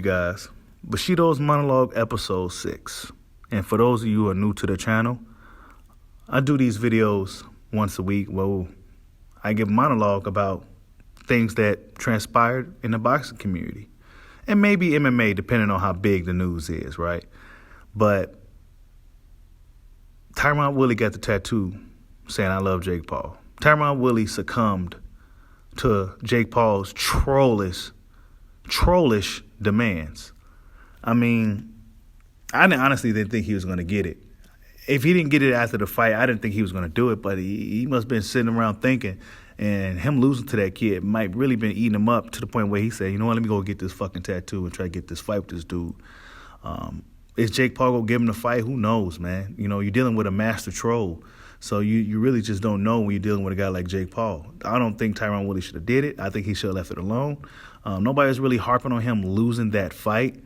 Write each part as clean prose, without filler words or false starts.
guys. Bushido's Monologue episode 6. And for those of you who are new to the channel, I do these videos once a week where I give monologue about things that transpired in the boxing community. And maybe MMA, depending on how big the news is, right? But Tyron Woodley got the tattoo saying, "I love Jake Paul." Tyron Woodley succumbed to Jake Paul's trollish demands. I mean, I honestly didn't think he was going to get it. If he didn't get it after the fight, I didn't think he was going to do it, but he must have been sitting around thinking, and him losing to that kid might really been eating him up to the point where he said, you know what, let me go get this fucking tattoo and try to get this fight with this dude. Is Jake Paul going to give him the fight? Who knows, man? You know, you're dealing with a master troll. So you really just don't know when you're dealing with a guy like Jake Paul. I don't think Tyron Woodley should have did it. I think he should have left it alone. Nobody was really harping on him losing that fight.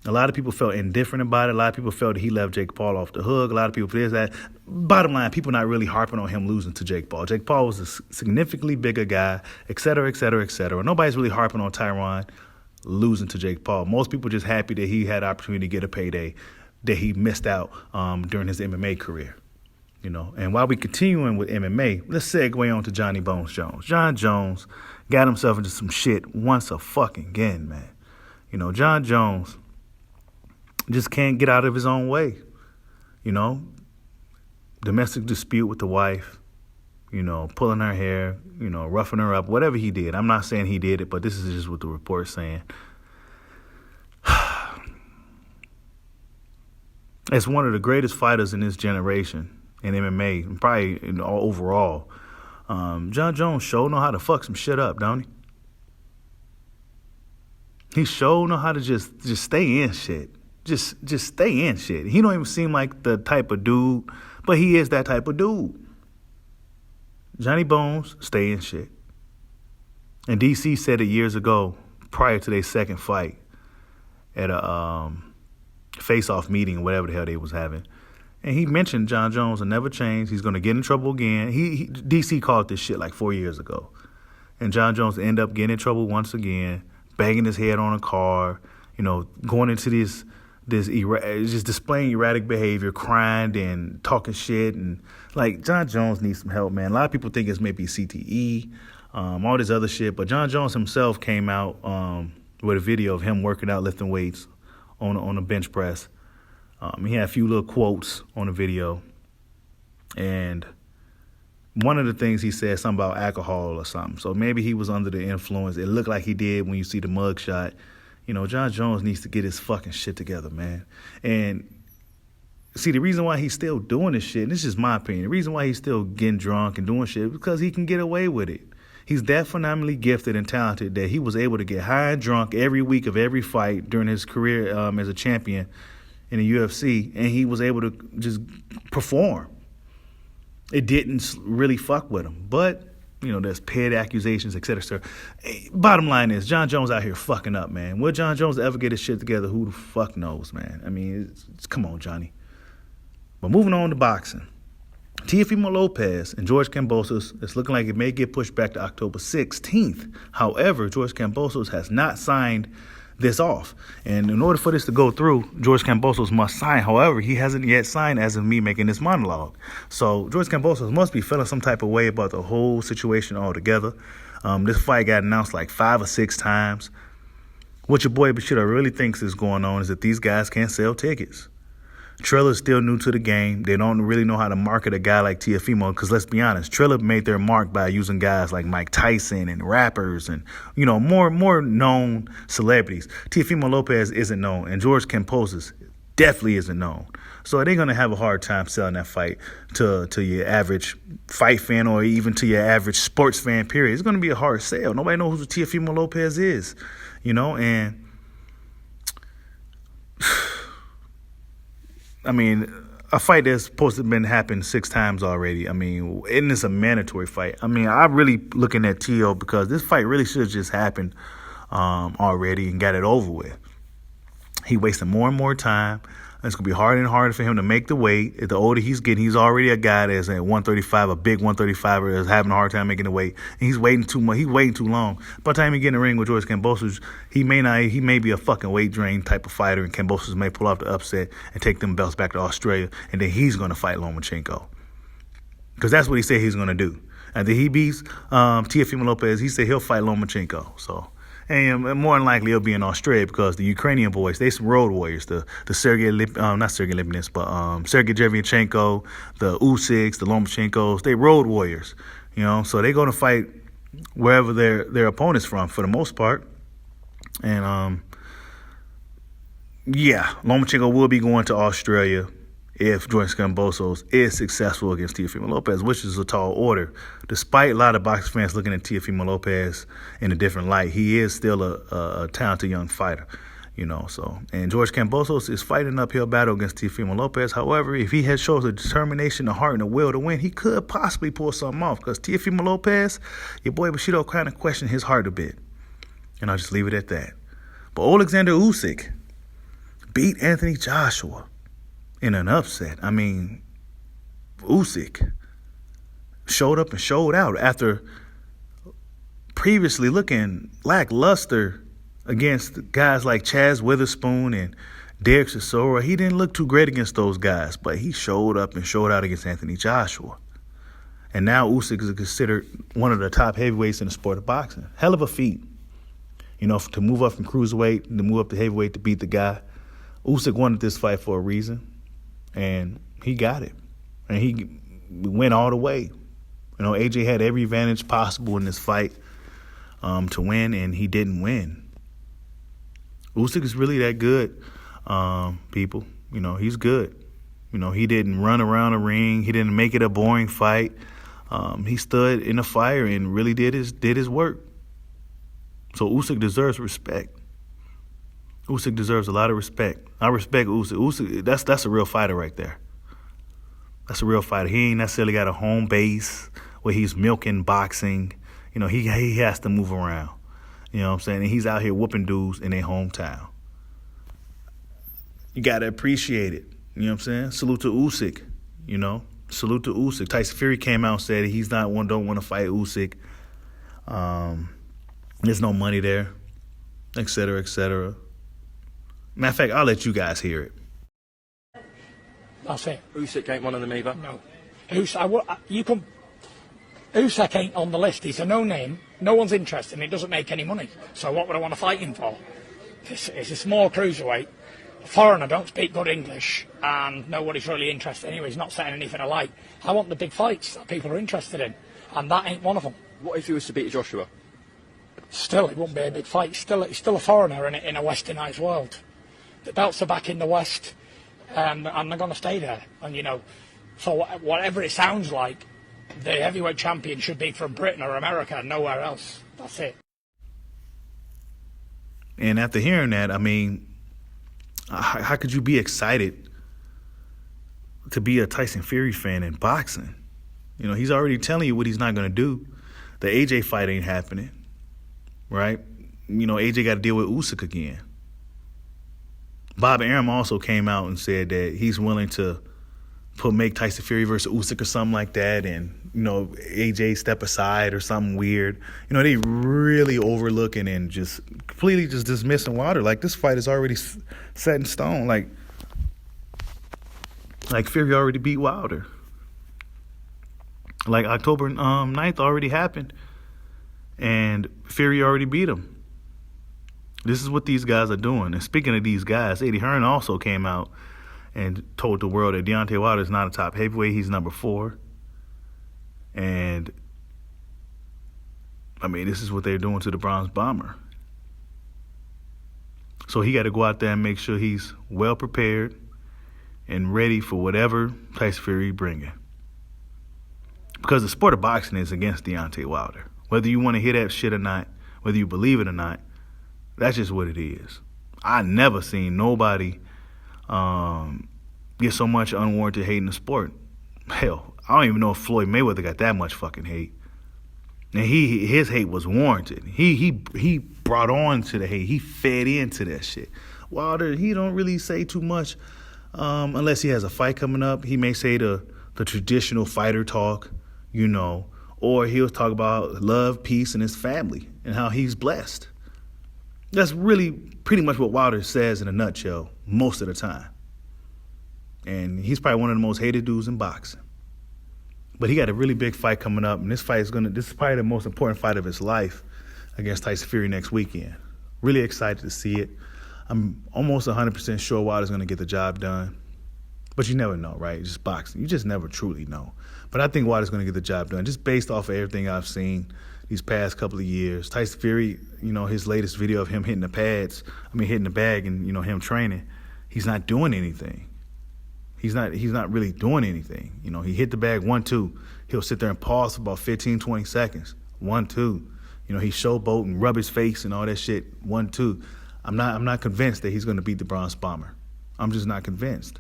A lot of people felt indifferent about it. A lot of people felt that he left Jake Paul off the hook. A lot of people feel that. Bottom line, people not really harping on him losing to Jake Paul. Jake Paul was a significantly bigger guy, et cetera, et cetera, et cetera. Nobody's really harping on Tyron losing to Jake Paul. Most people just happy that he had the opportunity to get a payday that he missed out during his MMA career. You know, and while we continuing with MMA, let's segue on to Johnny Bones Jones. John Jones got himself into some shit once a fucking again, man. You know, John Jones just can't get out of his own way. You know, domestic dispute with the wife, you know, pulling her hair, you know, roughing her up, whatever he did. I'm not saying he did it, but this is just what the report's saying. As one of the greatest fighters in this generation in MMA, and probably in overall, John Jones sure know how to fuck some shit up, don't he? He sure know how to just stay in shit. Just stay in shit. He don't even seem like the type of dude, but he is that type of dude. Johnny Bones, stay in shit. And DC said it years ago, prior to their second fight, at a face-off meeting, whatever the hell they was having. And he mentioned John Jones will never change. He's going to get in trouble again. DC called this shit like 4 years ago. And John Jones ended up getting in trouble once again, banging his head on a car, you know, going into this just displaying erratic behavior, crying and talking shit. And, like, John Jones needs some help, man. A lot of people think it's maybe CTE, all this other shit. But John Jones himself came out with a video of him working out, lifting weights on a bench press. He had a few little quotes on the video. And one of the things he said, something about alcohol or something. So maybe he was under the influence. It looked like he did when you see the mug shot. You know, John Jones needs to get his fucking shit together, man. And see, the reason why he's still doing this shit, and this is my opinion, the reason why he's still getting drunk and doing shit is because he can get away with it. He's that phenomenally gifted and talented that he was able to get high and drunk every week of every fight during his career as a champion in the UFC, and he was able to just perform. It didn't really fuck with him. But, you know, there's paid accusations, et cetera, et cetera. Bottom line is, John Jones out here fucking up, man. Will John Jones ever get his shit together? Who the fuck knows, man? I mean, come on, Johnny. But moving on to boxing. Teofimo Lopez and George Kambosos, it's looking like it may get pushed back to October 16th. However, George Kambosos has not signed this off. And in order for this to go through, George Kambosos must sign. However, he hasn't yet signed as of me making this monologue. So George Kambosos must be feeling some type of way about the whole situation altogether. This fight got announced like 5 or 6 times. What your boy Bushido really thinks is going on is that these guys can't sell tickets. Trilla's still new to the game. They don't really know how to market a guy like Teofimo because, let's be honest, Trilla made their mark by using guys like Mike Tyson and rappers and, you know, more known celebrities. Teofimo Lopez isn't known, and George Kambosos definitely isn't known. So they're going to have a hard time selling that fight to your average fight fan or even to your average sports fan, period. It's going to be a hard sell. Nobody knows who Teofimo Lopez is, you know, and I mean, a fight that's supposed to have been happened 6 times already. I mean, and it's a mandatory fight. I mean, I'm really looking at T.O. because this fight really should have just happened already and got it over with. He wasted more and more time. It's going to be harder and harder for him to make the weight. The older he's getting, he's already a guy that's at 135, a big 135er that's having a hard time making the weight. And he's waiting too much. He's waiting too long. By the time he get in the ring with George Kambosos, he may be a fucking weight drain type of fighter, and Kambosos may pull off the upset and take them belts back to Australia, and then he's going to fight Lomachenko. Because that's what he said he's going to do. After he beats Teofimo Lopez, he said he'll fight Lomachenko. So, and more than likely he'll be in Australia because the Ukrainian boys, they some road warriors. The Sergey Lipinets, but Sergey Derevyanchenko, the Usyks, the Lomachenkos, they road warriors. You know, so they're going to fight wherever their opponent's from for the most part. And Lomachenko will be going to Australia if George Kambosos is successful against Teofimo Lopez, which is a tall order. Despite a lot of boxing fans looking at Teofimo Lopez in a different light, he is still a talented young fighter, you know. So, and George Kambosos is fighting an uphill battle against Teofimo Lopez. However, if he shows a determination, a heart, and a will to win, he could possibly pull something off because Teofimo Lopez, your boy Bushido kind of questioned his heart a bit. And I'll just leave it at that. But Alexander Usyk beat Anthony Joshua in an upset. I mean, Usyk showed up and showed out after previously looking lackluster against guys like Chaz Witherspoon and Derek Chisora. He didn't look too great against those guys, but he showed up and showed out against Anthony Joshua. And now Usyk is considered one of the top heavyweights in the sport of boxing. Hell of a feat. You know, to move up from cruiserweight, to move up to heavyweight to beat the guy. Usyk wanted this fight for a reason. And he got it. And he went all the way. You know, AJ had every advantage possible in this fight to win, and he didn't win. Usyk is really that good, people. You know, he's good. You know, he didn't run around the ring. He didn't make it a boring fight. He stood in the fire and really did his work. So Usyk deserves respect. Usyk deserves a lot of respect. I respect Usyk. Usyk, that's a real fighter right there. That's a real fighter. He ain't necessarily got a home base where he's milking boxing. You know, he has to move around. You know what I'm saying? And he's out here whooping dudes in their hometown. You got to appreciate it. You know what I'm saying? Salute to Usyk. You know, salute to Usyk. Tyson Fury came out and said he's don't want to fight Usyk. There's no money there, et cetera, et cetera. Matter of fact, I'll let you guys hear it. That's it. Usyk ain't one of them either. No. Usyk ain't on the list. He's a no-name. No one's interested, and it doesn't make any money. So what would I want to fight him for? It's a small cruiserweight. A foreigner, don't speak good English, and nobody's really interested anyway. He's not setting anything alight. I want the big fights that people are interested in, and that ain't one of them. What if he was to beat Joshua? Still, it wouldn't be a big fight. He's still a foreigner in a westernised world. The belts are back in the West, and they're going to stay there. And, you know, for whatever it sounds like, the heavyweight champion should be from Britain or America and nowhere else. That's it. And after hearing that, I mean, how could you be excited to be a Tyson Fury fan in boxing? You know, he's already telling you what he's not going to do. The AJ fight ain't happening, right? You know, AJ got to deal with Usyk again. Bob Arum also came out and said that he's willing to make Tyson Fury versus Usyk or something like that, and, you know, AJ step aside or something weird. You know, they really overlooking and just completely just dismissing Wilder. Like, this fight is already set in stone. Like Fury already beat Wilder. Like, October 9th already happened, and Fury already beat him. This is what these guys are doing. And speaking of these guys, Eddie Hearn also came out and told the world that Deontay Wilder is not a top heavyweight. He's number 4. And, I mean, this is what they're doing to the Bronze Bomber. So he got to go out there and make sure he's well prepared and ready for whatever Tyson Fury bringing. Because the sport of boxing is against Deontay Wilder. Whether you want to hear that shit or not, whether you believe it or not, that's just what it is. I never seen nobody get so much unwarranted hate in the sport. Hell, I don't even know if Floyd Mayweather got that much fucking hate. And his hate was warranted. He brought on to the hate. He fed into that shit. Wilder, he don't really say too much unless he has a fight coming up. He may say the traditional fighter talk, or he'll talk about love, peace, and his family and how he's blessed. That's really pretty much what Wilder says in a nutshell most of the time. And he's probably one of the most hated dudes in boxing. But he got a really big fight coming up, and this is probably the most important fight of his life against Tyson Fury next weekend. Really excited to see it. I'm almost 100% sure Wilder's going to get the job done. But you never know, right? It's just boxing. You just never truly know. But I think Wilder's going to get the job done, just based off of everything I've seen these past couple of years. Tyson Fury, his latest video of him hitting the bag and, him training, he's not doing anything. He's not really doing anything. He hit the bag 1-2. He'll sit there and pause for about 15, 20 seconds. 1-2. He showboat and rub his face and all that shit. 1-2. I'm not convinced that he's going to beat the Bronze Bomber. I'm just not convinced.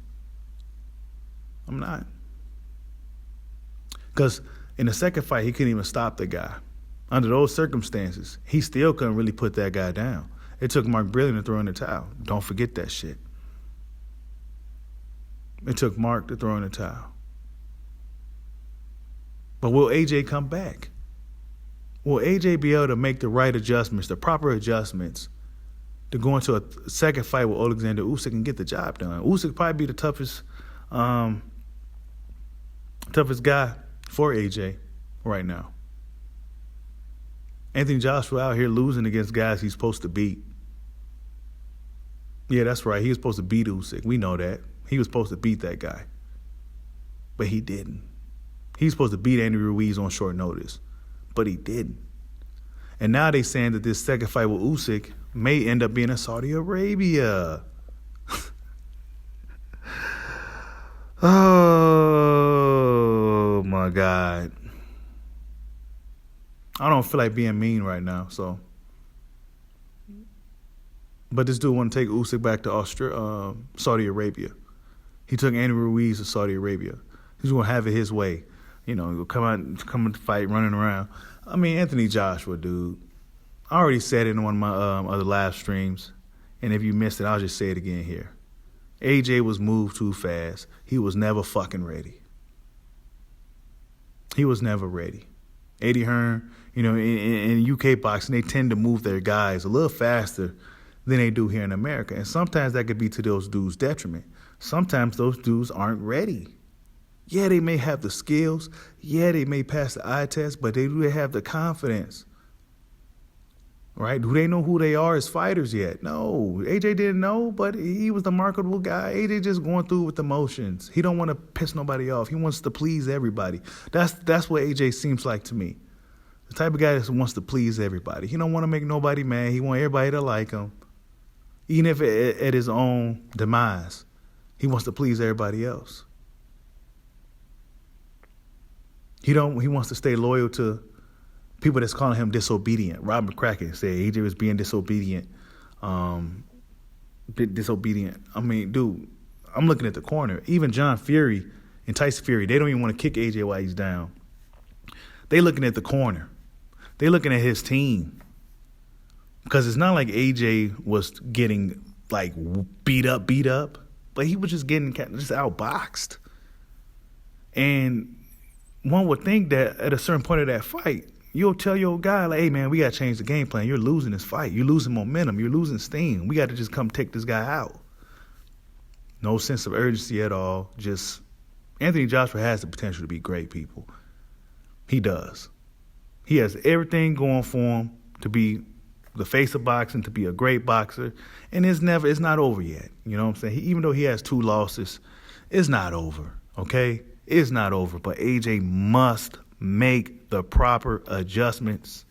I'm not. Because in the second fight, he couldn't even stop the guy. Under those circumstances, he still couldn't really put that guy down. It took Mark Brilliant to throw in the towel. Don't forget that shit. It took Mark to throw in the towel. But will AJ come back? Will AJ be able to make the right adjustments, the proper adjustments, to go into a second fight with Alexander Usyk and get the job done? Usyk probably be the toughest guy for AJ right now. Anthony Joshua out here losing against guys he's supposed to beat. Yeah, that's right. He was supposed to beat Usyk. We know that. He was supposed to beat that guy. But he didn't. He was supposed to beat Andy Ruiz on short notice. But he didn't. And now they saying that this second fight with Usyk may end up being in Saudi Arabia. Oh, my God. I don't feel like being mean right now, so. But this dude want to take Usyk back to Saudi Arabia. He took Andy Ruiz to Saudi Arabia. He's going to have it his way. He'll come to fight running around. Anthony Joshua, dude. I already said it in one of my other live streams, and if you missed it, I'll just say it again here. AJ was moved too fast. He was never fucking ready. He was never ready. Eddie Hearn, in UK boxing, they tend to move their guys a little faster than they do here in America. And sometimes that could be to those dudes' detriment. Sometimes those dudes aren't ready. Yeah, they may have the skills. Yeah, they may pass the eye test, but do they have the confidence? Right? Do they know who they are as fighters yet? No. AJ didn't know, but he was the marketable guy. AJ just going through with the motions. He don't want to piss nobody off. He wants to please everybody. That's what AJ seems like to me. The type of guy that wants to please everybody. He don't want to make nobody mad. He want everybody to like him. Even if at his own demise. He wants to please everybody else. He wants to stay loyal to people that's calling him disobedient. Rob McCracken said AJ was being disobedient. Disobedient. Dude, I'm looking at the corner. Even John Fury and Tyson Fury, they don't even want to kick AJ while he's down. They looking at the corner. They looking at his team. Because it's not like AJ was getting beat up, but he was just getting outboxed. And one would think that at a certain point of that fight, you'll tell your guy, hey, man, we got to change the game plan. You're losing this fight. You're losing momentum. You're losing steam. We got to just come take this guy out. No sense of urgency at all. Just Anthony Joshua has the potential to be great, people. He does. He has everything going for him to be the face of boxing, to be a great boxer. And it's not over yet. You know what I'm saying? Even though he has 2 losses, it's not over, okay? It's not over. But AJ must make the proper adjustments.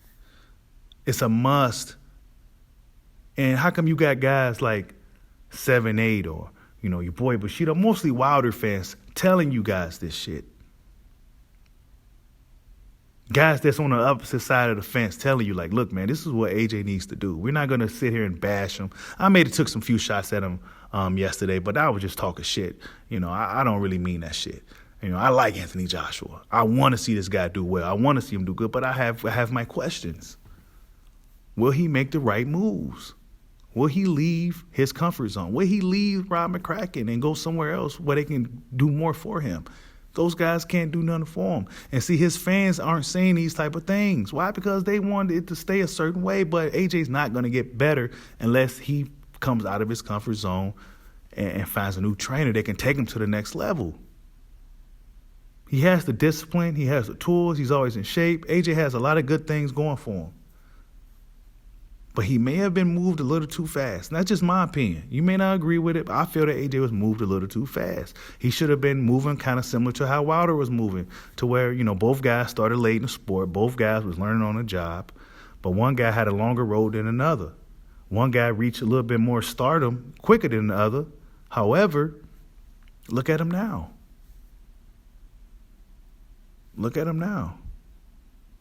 It's a must. And how come you got guys like 7-8 or, your boy Bushido, mostly Wilder fans, telling you guys this shit? Guys that's on the opposite side of the fence telling you, look, man, this is what AJ needs to do. We're not going to sit here and bash him. I took some few shots at him yesterday, but I was just talking shit. I don't really mean that shit. I like Anthony Joshua. I want to see this guy do well. I want to see him do good, but I have my questions. Will he make the right moves? Will he leave his comfort zone? Will he leave Rob McCracken and go somewhere else where they can do more for him? Those guys can't do nothing for him. And see, his fans aren't saying these type of things. Why? Because they wanted it to stay a certain way, but AJ's not going to get better unless he comes out of his comfort zone and finds a new trainer that can take him to the next level. He has the discipline. He has the tools. He's always in shape. AJ has a lot of good things going for him. But he may have been moved a little too fast. And that's just my opinion. You may not agree with it, but I feel that AJ was moved a little too fast. He should have been moving kind of similar to how Wilder was moving, to where, both guys started late in the sport. Both guys was learning on the job. But one guy had a longer road than another. One guy reached a little bit more stardom quicker than the other. However, look at him now. Look at him now.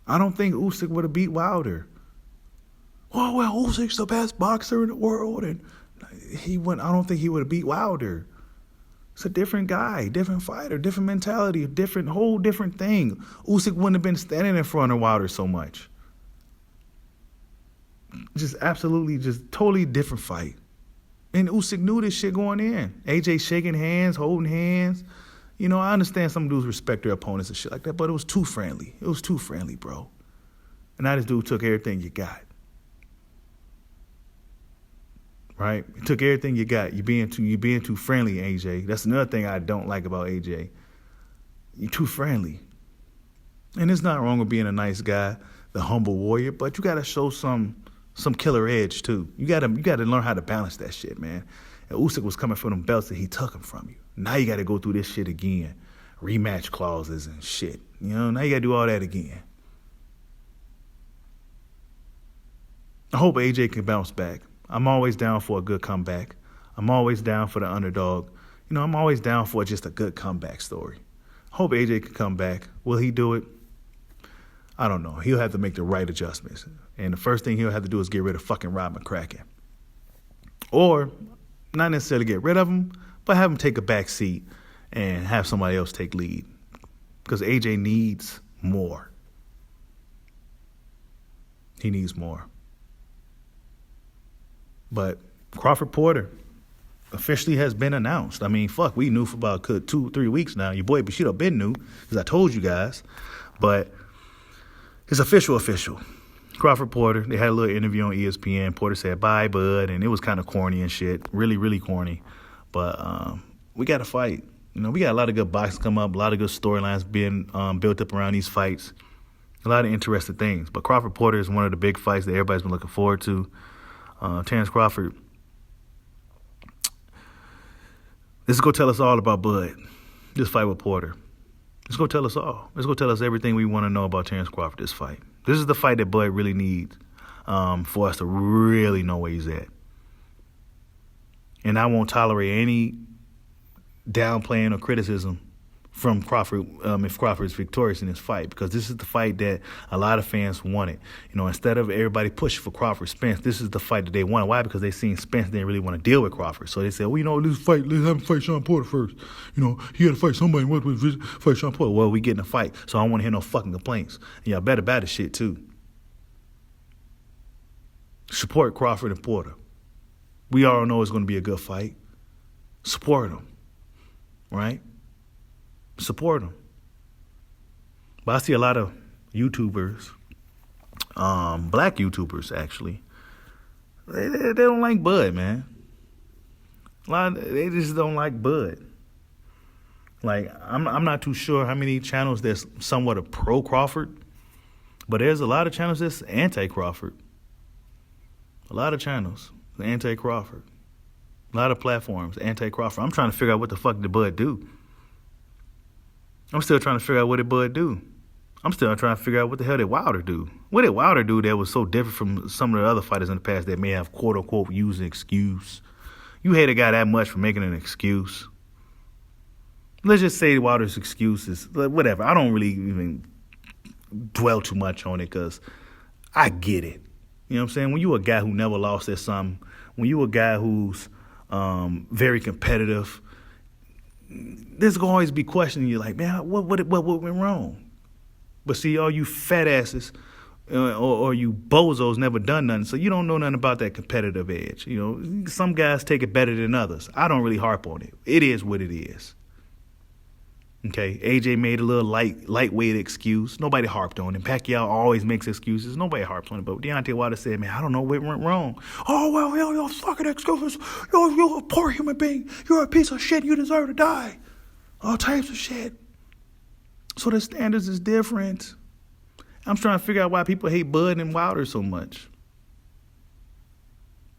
I don't think Usyk would have beat Wilder. Oh, well, Usyk's the best boxer in the world, and I don't think he would have beat Wilder. It's a different guy, different fighter, different mentality, whole different thing. Usyk wouldn't have been standing in front of Wilder so much. Just absolutely, just totally different fight. And Usyk knew this shit going in. AJ shaking hands, holding hands. I understand some dudes respect their opponents and shit like that, but it was too friendly. It was too friendly, bro. And now this dude took everything you got. Right? He took everything you got. You're being too friendly, AJ. That's another thing I don't like about AJ. You're too friendly. And it's not wrong with being a nice guy, the humble warrior, but you gotta show some killer edge too. You gotta learn how to balance that shit, man. And Usyk was coming for them belts that he took them from you. Now you gotta go through this shit again. Rematch clauses and shit. Now you gotta do all that again. I hope AJ can bounce back. I'm always down for a good comeback. I'm always down for the underdog. I'm always down for just a good comeback story. Hope AJ can come back. Will he do it? I don't know. He'll have to make the right adjustments. And the first thing he'll have to do is get rid of fucking Rob McCracken. Or not necessarily get rid of him, but have him take a back seat and have somebody else take lead. Because AJ needs more. He needs more. But Crawford Porter officially has been announced. I mean, we knew for about 2-3 weeks now. Your boy Bushido been new, because I told you guys. But it's official. Crawford Porter, they had a little interview on ESPN. Porter said, bye, bud. And it was kind of corny and shit. Really, really corny. But we got to fight. We got a lot of good boxing come up, a lot of good storylines being built up around these fights. A lot of interesting things. But Crawford Porter is one of the big fights that everybody's been looking forward to. Terrence Crawford. This is going to tell us all about Bud. This fight with Porter. It's going to tell us all. It's going to tell us everything we want to know about Terrence Crawford, this fight. This is the fight that Bud really needs for us to really know where he's at. And I won't tolerate any downplaying or criticism from Crawford if Crawford is victorious in this fight, because this is the fight that a lot of fans wanted. Instead of everybody pushing for Crawford Spence, this is the fight that they wanted. Why? Because they seen Spence didn't really want to deal with Crawford. So they said, well, let's have him fight Sean Porter first. He got to fight somebody with fight Sean Porter. Well, we get in a fight, so I don't want to hear no fucking complaints. And y'all better about this shit too. Support Crawford and Porter. We all know it's going to be a good fight. Support them, right? Support them. But I see a lot of YouTubers, black YouTubers actually, they don't like Bud, man. They just don't like Bud. Like, I'm not too sure how many channels that's somewhat of pro Crawford, but there's a lot of channels that's anti Crawford. A lot of channels anti Crawford. A lot of platforms anti Crawford. I'm trying to figure out what the fuck did Bud do. I'm still trying to figure out what did Bud do. I'm still trying to figure out what the hell did Wilder do. What did Wilder do that was so different from some of the other fighters in the past that may have quote-unquote used an excuse? You hate a guy that much for making an excuse. Let's just say Wilder's excuse is whatever. I don't really even dwell too much on it because I get it. You know what I'm saying? When you a guy who never lost at something, when you a guy who's very competitive, there's going to always be questioning you like, man, what went wrong? But see, all you fat asses or you bozos never done nothing, so you don't know nothing about that competitive edge. You know, some guys take it better than others. I don't really harp on it. It is what it is. Okay, AJ made a little lightweight excuse. Nobody harped on it. Pacquiao always makes excuses. Nobody harps on it. But Deontay Wilder said, man, I don't know what went wrong. Oh, well, yo, fucking excuses. You're a poor human being. You're a piece of shit. You deserve to die. All types of shit. So the standards is different. I'm trying to figure out why people hate Bud and Wilder so much.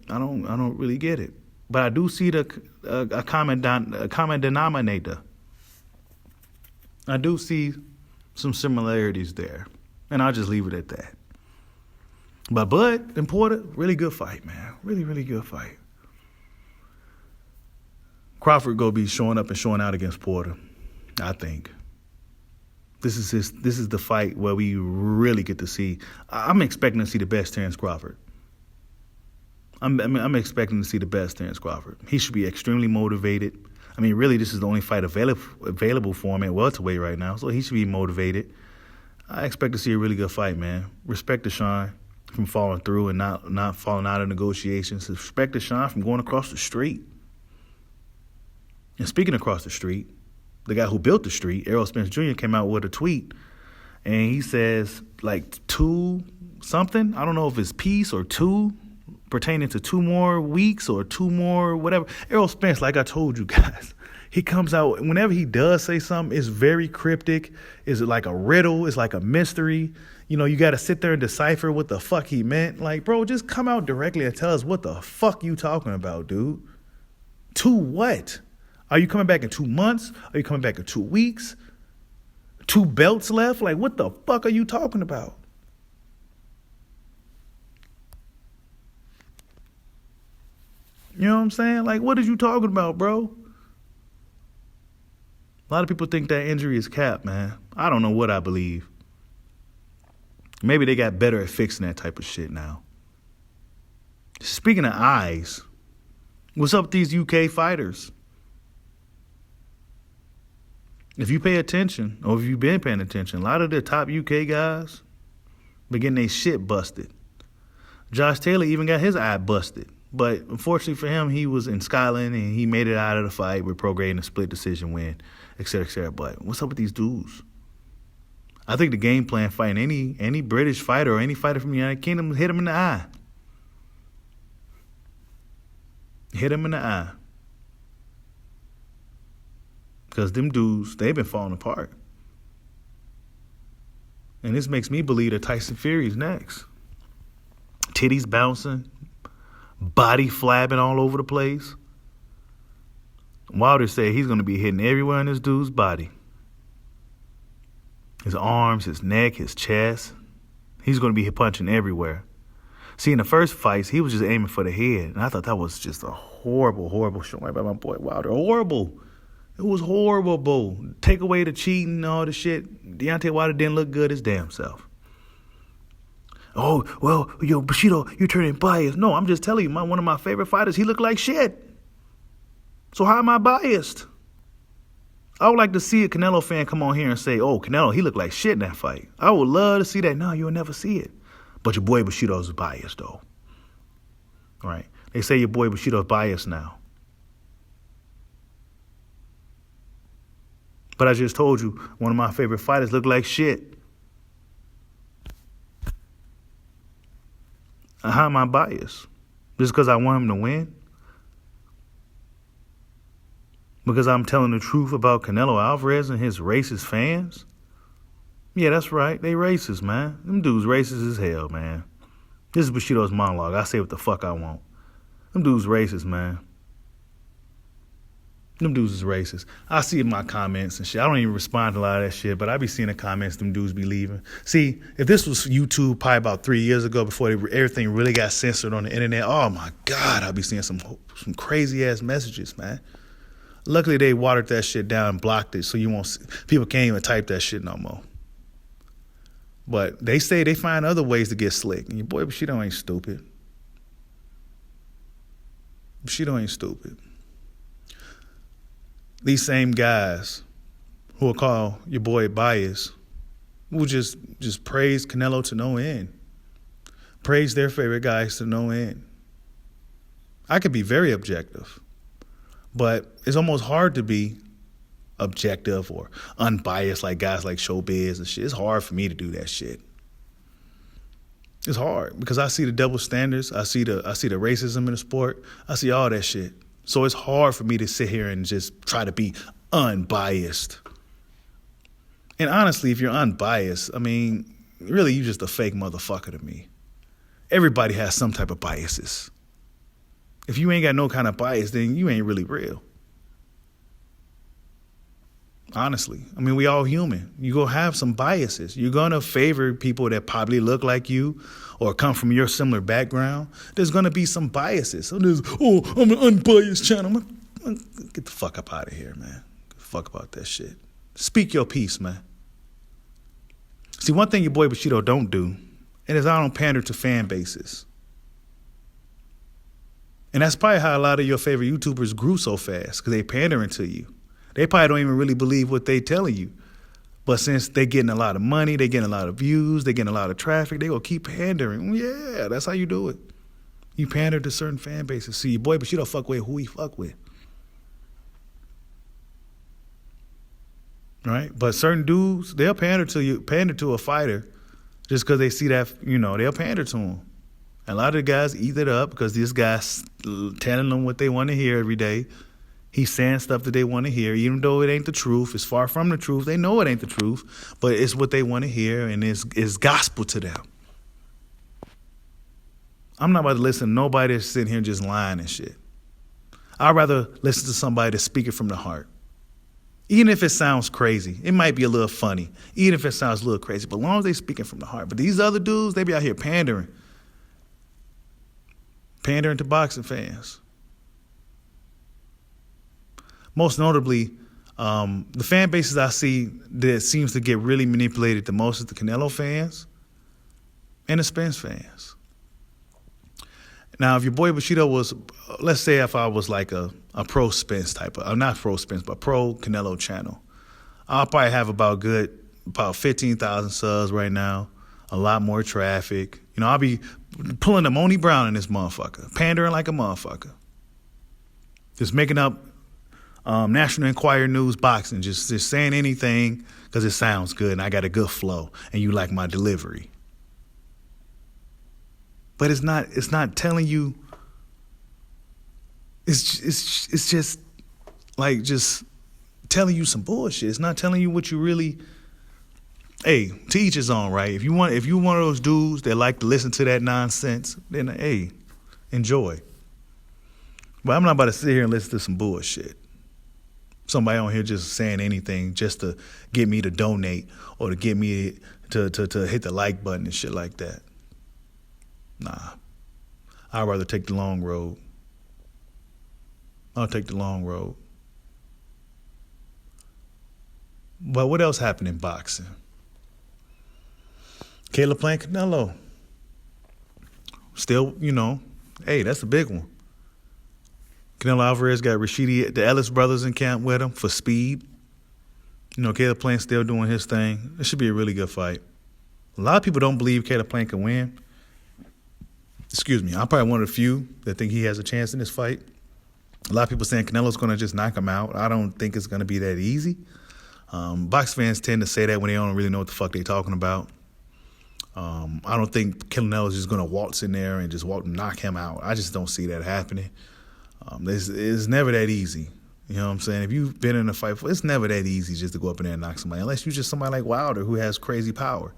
I don't really get it. But I do see a common denominator. I do see some similarities there. And I'll just leave it at that. But Bud and Porter, really good fight, man. Really, really good fight. Crawford gonna be showing up and showing out against Porter, I think. This is the fight where we really get to see. I'm expecting to see the best Terrence Crawford. I'm expecting to see the best Terrence Crawford. He should be extremely motivated. I mean, really, this is the only fight available for him at welterweight right now, so he should be motivated. I expect to see a really good fight, man. Respect to Sean from following through and not falling out of negotiations. Respect to Sean from going across the street. And speaking across the street, the guy who built the street, Errol Spence Jr., came out with a tweet, and he says, like, 2 something, I don't know if it's peace or 2, pertaining to 2 more weeks or 2 more whatever. Errol Spence, like I told you guys, he comes out, whenever he does say something, it's very cryptic. It's like a riddle. It's like a mystery. You know, you got to sit there and decipher what the fuck he meant. Like, bro, just come out directly and tell us what the fuck you talking about, dude. 2 what? Are you coming back in 2 months? Are you coming back in 2 weeks? 2 belts left? Like, what the fuck are you talking about? You know what I'm saying? Like, what are you talking about, bro? A lot of people think that injury is cap, man. I don't know what I believe. Maybe they got better at fixing that type of shit now. Speaking of eyes, what's up with these UK fighters? If you pay attention, or if you've been paying attention, a lot of the top UK guys been getting their shit busted. Josh Taylor even got his eye busted. But unfortunately for him, he was in Scotland and he made it out of the fight with Prograde a split decision win, et cetera, et cetera. But what's up with these dudes? I think the game plan fighting any British fighter or any fighter from the United Kingdom, hit him in the eye. Hit him in the eye. Because them dudes, they've been falling apart. And this makes me believe that Tyson Fury's next. Titties bouncing. Body flabbing all over the place. Wilder said he's going to be hitting everywhere in this dude's body. His arms, his neck, his chest. He's going to be punching everywhere. See, in the first fights, he was just aiming for the head. And I thought that was just a horrible, horrible showing by my boy Wilder. Horrible. It was horrible. Take away the cheating and all the shit. Deontay Wilder didn't look good his damn self. Oh, well, yo, Bushido, you're turning biased. No, I'm just telling you, one of my favorite fighters, he looked like shit. So how am I biased? I would like to see a Canelo fan come on here and say, oh, Canelo, he looked like shit in that fight. I would love to see that. No, you'll never see it. But your boy Bushido's biased, though. Right? They say your boy Bushido's biased now. But I just told you, one of my favorite fighters looked like shit. How am I biased? Just because I want him to win? Because I'm telling the truth about Canelo Alvarez and his racist fans? Yeah, that's right. They racist, man. Them dudes racist as hell, man. This is Bushido's monologue. I say what the fuck I want. Them dudes racist, man. Them dudes is racist. I see in my comments and shit. I don't even respond to a lot of that shit, but I be seeing the comments them dudes be leaving. See, if this was YouTube probably about 3 years ago before everything really got censored on the internet, oh my God, I'd be seeing some crazy-ass messages, man. Luckily, they watered that shit down and blocked it so you won't see, people can't even type that shit no more. But they say they find other ways to get slick. And your boy Bushido ain't stupid. Bushido ain't stupid. These same guys who will call your boy biased will just praise Canelo to no end. praise their favorite guys to no end. I could be very objective, but it's almost hard to be objective or unbiased like guys like Showbiz and shit. It's hard for me to do that shit. It's hard because I see the double standards. I see the racism in the sport. I see all that shit. So it's hard for me to sit here and just try to be unbiased. And honestly, if you're unbiased, I mean, really, you're just a fake motherfucker to me. Everybody has some type of biases. If you ain't got no kind of bias, then you ain't really real. Honestly. I mean, we all human. You're going to have some biases. You're going to favor people that probably look like you or come from your similar background. There's going to be some biases. So there's, I'm an unbiased channel. Get the fuck up out of here, man. Get the fuck about that shit. Speak your piece, man. See, one thing your boy Bushido don't do, and is I don't pander to fan bases. And that's probably how a lot of your favorite YouTubers grew so fast, because they pandering to you. They probably don't even really believe what they telling you. But since they getting a lot of money, they getting a lot of views, they getting a lot of traffic, they gonna keep pandering. Yeah, that's how you do it. You pander to certain fan bases. See, your boy Bushido fuck with who he fuck with. Right? But certain dudes, they'll pander to a fighter just because they see that, they'll pander to him. And a lot of the guys eat it up because this guy's telling them what they want to hear every day. He's saying stuff that they want to hear, even though it ain't the truth. It's far from the truth. They know it ain't the truth, but it's what they want to hear, and it's gospel to them. I'm not about to listen to nobody that's sitting here just lying and shit. I'd rather listen to somebody that's speaking from the heart. Even if it sounds crazy, it might be a little funny. Even if it sounds a little crazy, but as long as they speaking from the heart. But these other dudes, they be out here pandering to boxing fans. Most notably, the fan bases I see that seems to get really manipulated the most is the Canelo fans and the Spence fans. Now, if your boy Bushido was, let's say if I was like a pro Spence type of, not pro Spence, but pro Canelo channel, I'll probably have about 15,000 subs right now, a lot more traffic. I'll be pulling the Moni Brown in this motherfucker, pandering like a motherfucker. Just making up National Enquirer News boxing, just saying anything because it sounds good and I got a good flow and you like my delivery. But it's not telling you. It's just like just telling you some bullshit. It's not telling you what you really. Hey, to each his own, right? If you one of those dudes that like to listen to that nonsense, then hey, enjoy. But I'm not about to sit here and listen to some bullshit. Somebody on here just saying anything just to get me to donate or to get me to hit the like button and shit like that. Nah. I'd rather take the long road. I'll take the long road. But what else happened in boxing? Caleb playing Canelo. Still, hey, that's a big one. Canelo Alvarez got the Ellis brothers in camp with him for speed. Caleb Plant still doing his thing. It should be a really good fight. A lot of people don't believe Caleb Plant can win. Excuse me. I'm probably one of the few that think he has a chance in this fight. A lot of people saying Canelo's going to just knock him out. I don't think it's going to be that easy. Box fans tend to say that when they don't really know what the fuck they're talking about. I don't think Canelo's just going to waltz in there and just knock him out. I just don't see that happening. It's never that easy. You know what I'm saying? If you've been in a fight, it's never that easy just to go up in there and knock somebody, unless you're just somebody like Wilder who has crazy power.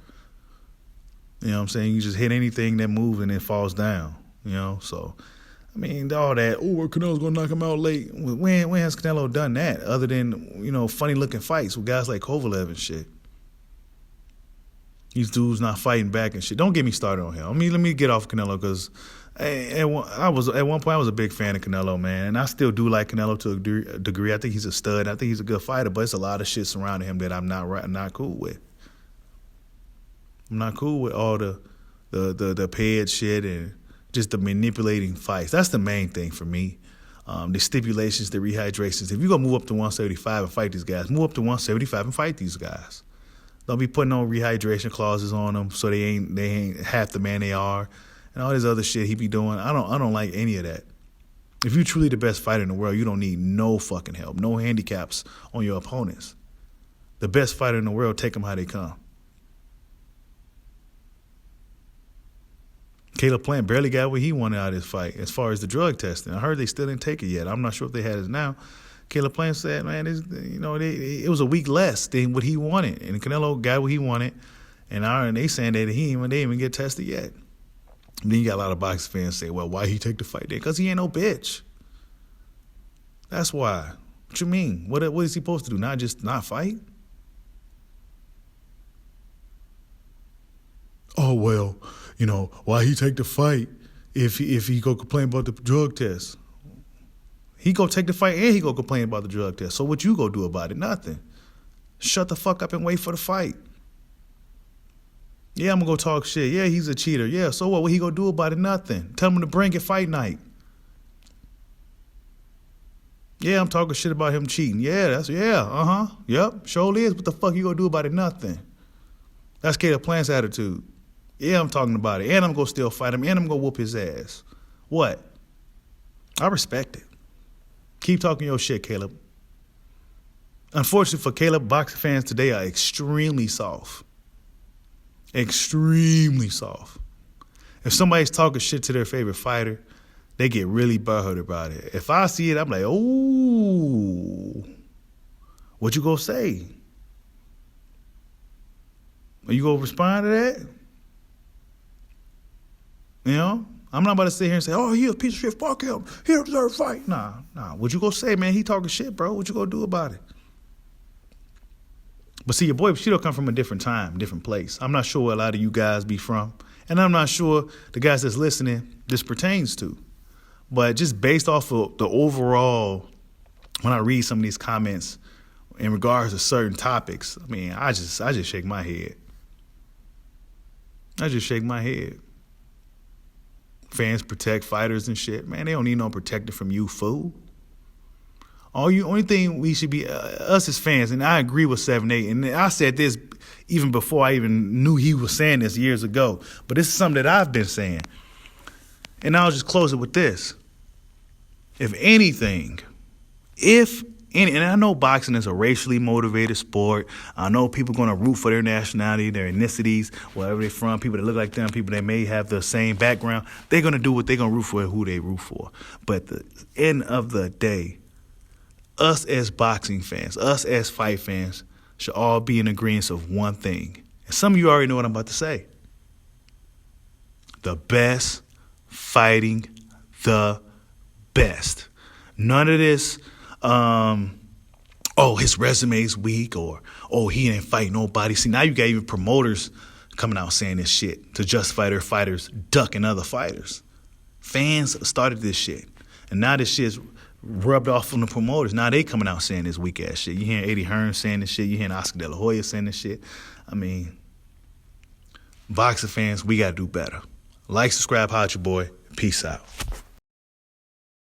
You know what I'm saying? You just hit anything that moves and it falls down. So, I mean, all that, Canelo's going to knock him out late. When has Canelo done that other than, funny-looking fights with guys like Kovalev and shit? These dudes not fighting back and shit. Don't get me started on him. I mean, let me get off Canelo because at one point I was a big fan of Canelo, man, and I still do like Canelo to a degree. I think he's a stud. I think he's a good fighter, but it's a lot of shit surrounding him that I'm not cool with. I'm not cool with all the paid shit and just the manipulating fights. That's the main thing for me. The stipulations, the rehydrations. If you're going to move up to 175 and fight these guys, move up to 175 and fight these guys. Don't be putting on rehydration clauses on them so they ain't half the man they are. and all this other shit he be doing. I don't like any of that. If you're truly the best fighter in the world, you don't need no fucking help, no handicaps on your opponents. The best fighter in the world, take them how they come. Caleb Plant barely got what he wanted out of his fight as far as the drug testing. I heard they still didn't take it yet. I'm not sure if they had it now. Caleb Plant said, man, it was a week less than what he wanted. And Canelo got what he wanted. And they saying that they didn't even get tested yet. And then you got a lot of boxing fans say, well, why he take the fight then? Because he ain't no bitch. That's why. What you mean? What is he supposed to do? Not fight? Oh, well, why he take the fight if he go complain about the drug test? He go take the fight and he go complain about the drug test. So what you go do about it? Nothing. Shut the fuck up and wait for the fight. Yeah, I'm going to go talk shit. Yeah, he's a cheater. Yeah, so what he going to do about it? Nothing. Tell him to bring it fight night. Yeah, I'm talking shit about him cheating. Yeah, Yep, surely is. What the fuck you going to do about it? Nothing. That's Caleb Plant's attitude. Yeah, I'm talking about it. And I'm going to still fight him. And I'm going to whoop his ass. What? I respect it. Keep talking your shit, Caleb. Unfortunately for Caleb, boxing fans today are extremely soft. Extremely soft. If somebody's talking shit to their favorite fighter, they get really butthurt about it. If I see it, I'm like, ooh, what you gonna say? Are you gonna respond to that? I'm not about to sit here and say, oh, he a piece of shit, fuck him. He don't deserve to fight. Nah. What you gonna say, man? He talking shit, bro. What you gonna do about it? But see, your boy Bushido come from a different time, different place. I'm not sure where a lot of you guys be from. And I'm not sure the guys that's listening this pertains to. But just based off of the overall, when I read some of these comments in regards to certain topics, I mean, I just shake my head. I just shake my head. Fans protect fighters and shit. Man, they don't need no protector from you, fool. Only thing we should be, us as fans, and I agree with 7-8, and I said this even before I even knew he was saying this years ago, but this is something that I've been saying. And I'll just close it with this. If anything, and I know boxing is a racially motivated sport. I know people are going to root for their nationality, their ethnicities, wherever they're from, people that look like them, people that may have the same background. They're going to do what they're going to root for and who they root for. But at the end of the day, us as boxing fans, us as fight fans, should all be in agreement of one thing. And some of you already know what I'm about to say. The best fighting the best. None of this, his resume's weak, or, he didn't fight nobody. See, now you got even promoters coming out saying this shit to justify their fighters ducking other fighters. Fans started this shit. And now this shit's rubbed off on the promoters. Now they coming out saying this weak ass shit. You hearing Eddie Hearn saying this shit. You hearing Oscar De La Hoya saying this shit. I mean, boxing fans, we got to do better. Like, subscribe, holla at your boy. Peace out.